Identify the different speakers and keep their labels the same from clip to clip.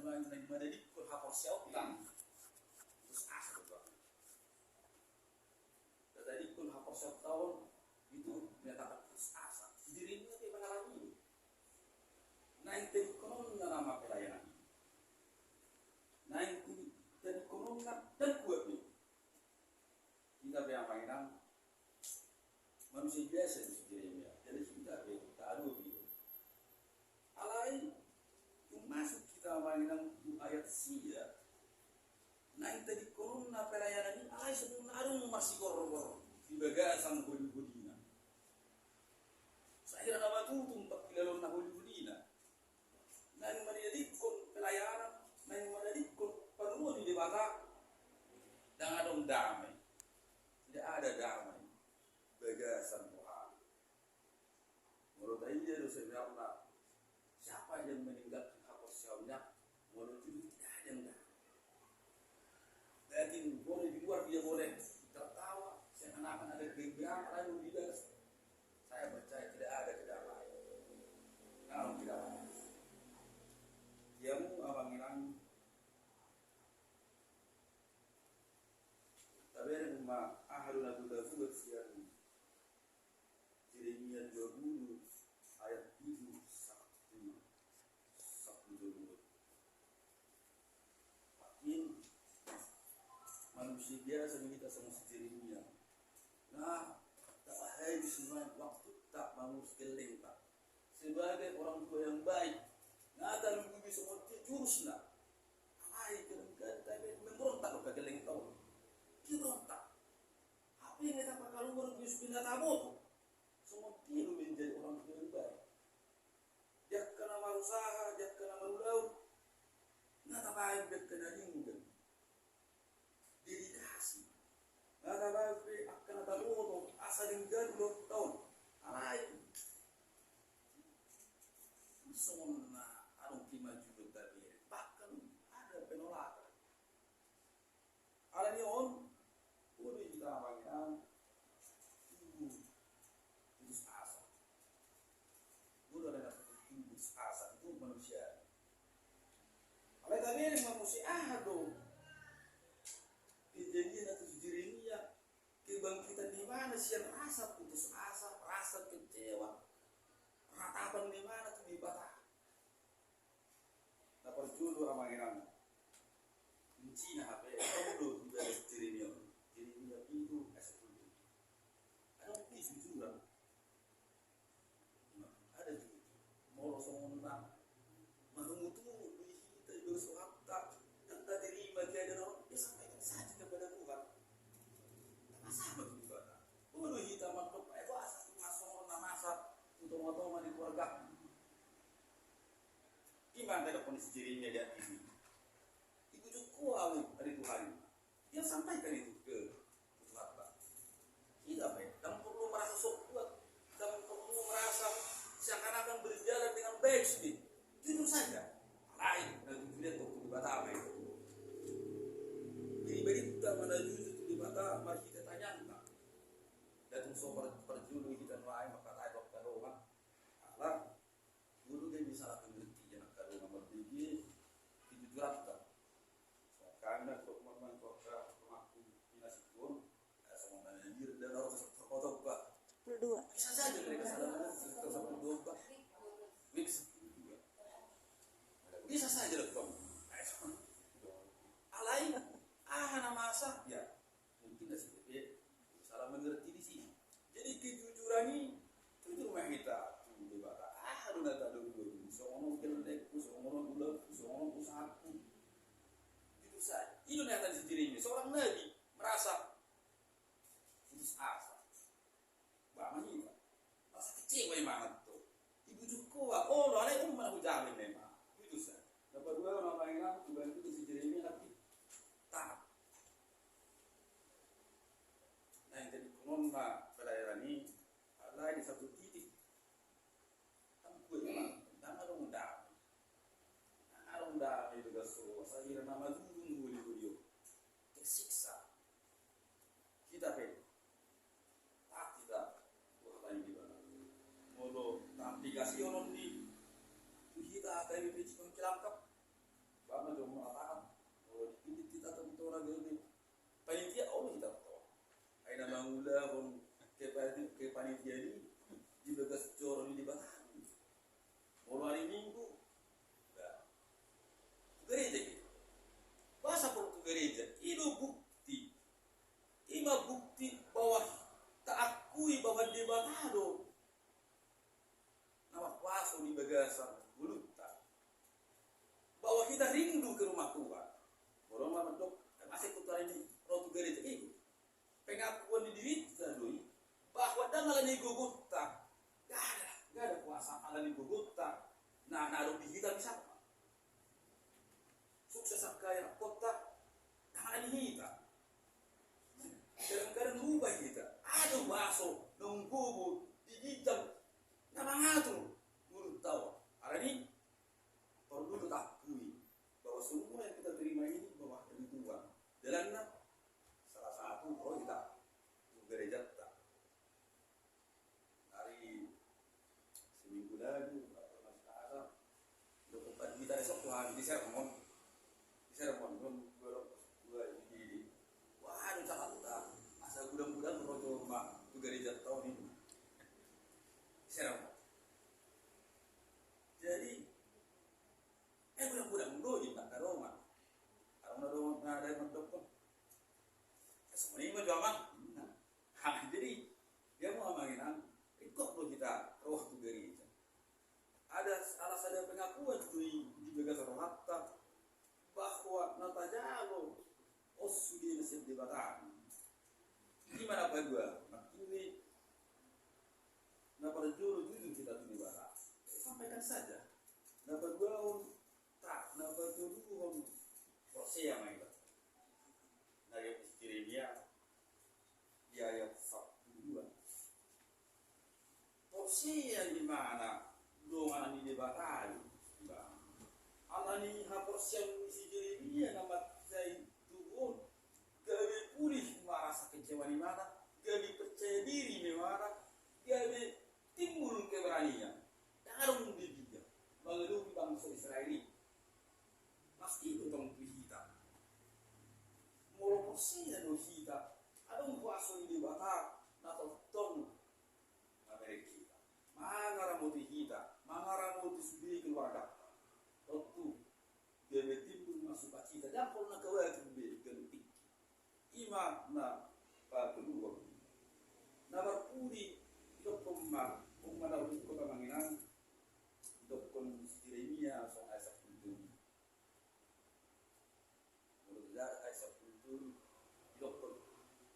Speaker 1: lain madadi kul hapor siautan terus asa juga. Tadi kul hapor siautan itu menyatakan terus asa. Dirinya dia mengalami. Nah itu konon nama pelayanan. Nah itu dari konon dan kuat nih. Kita beramalan manusia biasa di dirinya. Jadi kita taruh gitu. Alai masuk kita mainan ayat sia. Nah itu di corona pelayanan ini alai sebelum arung masih koror di bagasan hudi-hudina. Saya nama tu tempat kilalon na hudi-hudina. Nah ini menjadikan pelayanan, nah ini menjadikan penuh di debata dan ada damai. Tidak ada damai bagasan Tuhan. Menurut dia dosa berapa? Siapa yang meninggalkan hak sosialnya menurut itu tidak ada yang dah. Berarti boleh di luar dia boleh tertawa, seakan-akan ada kegembiraan lalu di dalam. Saya percaya tidak ada kedamaian. Kalau tidak ada, dia mau abangiran. Tapi rumah ahlu lagu Dawud siang Yeremia 20 ayat 7. Manusia biasa kita sama sendirinya. Nah, tak habis semua waktu tak bangun sekeliling tak. Sebagai orang tua yang baik, nah tak lugu semua jurus nak. Alai kadang-kadang tapi memberontak lo kegeling tahu. Dia berontak. Apa yang kita pakai luar biasa pindah tabut. Semua dia menjadi orang tua yang baik. Dia kena marusaha, dia kena marulau. Nah tak baik dia kena linggan. Dedikasi. Nada baik akan ada lodo asal dengan 2 tahun. Alai. Semua anu kimaju tadi. Bahkan ada penolakan. Alai on boleh kita panggil putus asa. Boleh ada putus asa itu manusia. Alai tadi manusia aduh. Kejadian atau dirinya kebangkitan di mana sih yang rasa putus asa, rasa kecewa, ratapan di mana tuh di batah. Dapat judul ramaian. Mencina HP, kamu dari dirinya itu esekutif. Ada isu juga. Ada juga. Mau semua mahmutu kita bersuap tak terima tiada orang. Ya sampaikan saja kepada Tuhan. Masa begitu kata. Ulu hitam makhluk bahasa masuk masa untuk motor di keluarga. Gimana ada kondisi dirinya dia ini? Ibu cukup hari Tuhan. Dia sampaikan itu ke Tuhan. Tidak baik. Dan perlu merasa sok kuat. Dan perlu merasa seakan-akan berjalan dengan baik sedih. Jujur saja. Lain dan dilihat waktu di Batam itu. Jadi berita mana jujur di Batam masih kita tanya. Dan sobat perjulu kita lain maka tak ada rumah. Allah dulu dia bisa lakukan berhenti jangan kalau nomor 3 itu jurat. Karena kok memang kok rumahku dinas itu sama banjir dan harus terkotok Pak.
Speaker 2: Berdua.
Speaker 1: Bisa saja mereka salah sama dua Pak. Mix. Bisa saja Pak. Alai nama asah ya mungkin dah sedikit salah mengerti di sini. Jadi kejujuran ini itu rumah kita di bawah harus ada dulu seorang kelek seorang bulan seorang usahaku itu saja itu nyata di dirinya seorang nabi merasa putus asa banget ini rasa kecewa banget tuh ibu cukup oh lo ada umma ujamin memang itu saja dapat dua orang lain bantu di dirinya tapi tak. Nah yang jadi konon pelayaran ini adalah di satu titik gue memang dan ada undang itu gak so saya nama dulu video tersiksa kita tak kita buat lain di mana mau aplikasi orang di kita akan biji kelangkap mana jom mengatakan kita tentu orang ini panitia Allah kita tahu. Aina mangulahum ke panitia ini di bekas cor di Batam. Mulai hari Minggu, gereja gitu. Bahasa perlu gereja, itu bukti. Ima bukti bahwa tak akui bahwa di Batado nama kuasa di bagasan buluta. Bahwa kita rindu ke rumah Tuhan. Orang mana dok, masih putaran di rotu gereja itu. Pengakuan di diri kita doi bahwa dangalan di Golgota gak ada kuasa Allah di Golgota. Nah, naruh di kita bisa apa? Sukses kaya kota dangalan di kita. Kadang-kadang rubah kita. Ada baso, nunggu, digital, nama ngatur, menurut tahu. Hari ini perlu ketahui bahwa semua yang kita terima ini bahwa dari Tuhan. Dalamnya salah satu kalau kita gereja kita hari seminggu lalu atau masih ada dokumen kita esok Tuhan di sermon dua ini wah ada cakap asal mudah-mudahan rojo mak itu gereja tahun ini sermon. Jadi mudah-mudahan doin tak karoma ada yang mendukung semuanya menjualan. Jadi dia mau ngomongin ikut lo kita roh tu gereja. Ada pengakuan tu di bekas roh hatta bahwa natajalo osudi nasib di Batam. Gimana apa gua? Ini napa juru kita tu di Batam. Sampaikan saja. Napa gua tak napa juru proses yang itu. Dari Yeremia di ayat 1-2. Porsi yang di mana dongan ini dibatali. Allah ni porsi yang si Yeremia nama saya turun. Gawe pulih merasa kecewa di mana, gawe percaya diri di mana, gawe timbul keberanian. Darung di dia, mengeluh bangsa Israel ini. Pasti itu dong kita. Mula porsi yang kita. Adong kuasa di Batam, nato tong Amerika. Mangaramuti kita, mangaramuti subi keluarga. Waktu dia timbul masuk kita, jangan nak kawat gentik. Ima na kedua. Nomor puri dokon umma kota Manginan, dokon Yeremia soal asap kultur. Menurut asap kultur dokon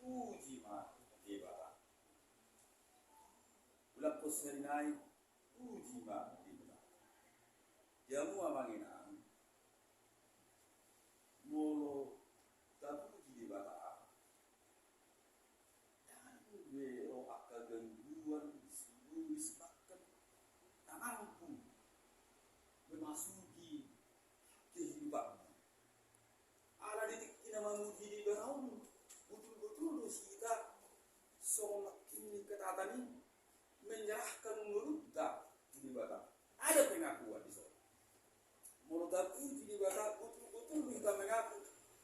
Speaker 1: uji ma di Batam. Ulang poserinai uji ma di Batam. Jamu Manginan molo tabu di Batam. Jangan bero akal gangguan disebabkan tak mampu memasuki kehidupan. Ada detik kita memuji di Batam. Betul-betul kita semakin ketatan ini menyerahkan mulut di Batam. Ada pengakuan di sana. Mulut di Batam betul-betul kita mengaku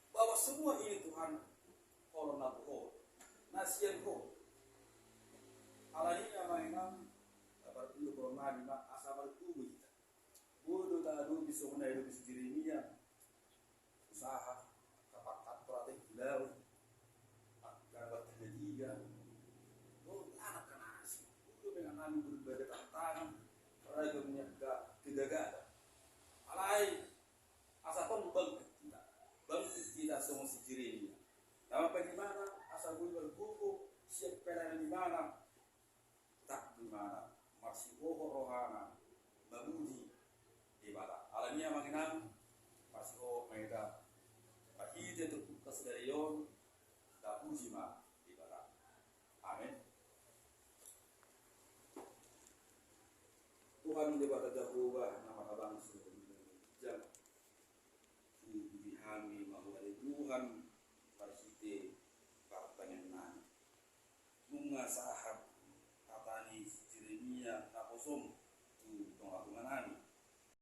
Speaker 1: bahwa semua ini Tuhan corona Tuhan nasian Tuhan. Alani mainan dapat dulu corona di mak asal tubuh kita. Bodoh tak ada bisa menaik di Yeremia usaha kapak praktek beliau. Berbagai tantangan, mereka punya kegagalan. Alai, asapun bangkit kita semua si Yeremia. Nama di mana? Asal gue berbuku, siap pelan di mana? Tak di mana? Masih rohana, memuji di Batam. Alamiah Manginan, masih mereka pahit itu kesedarian, tak puji mah di Batam. Amin. Tuhan daripada Jehovah nama abang sudah jam dihami bahwa Tuhan parsite partangan bunga sah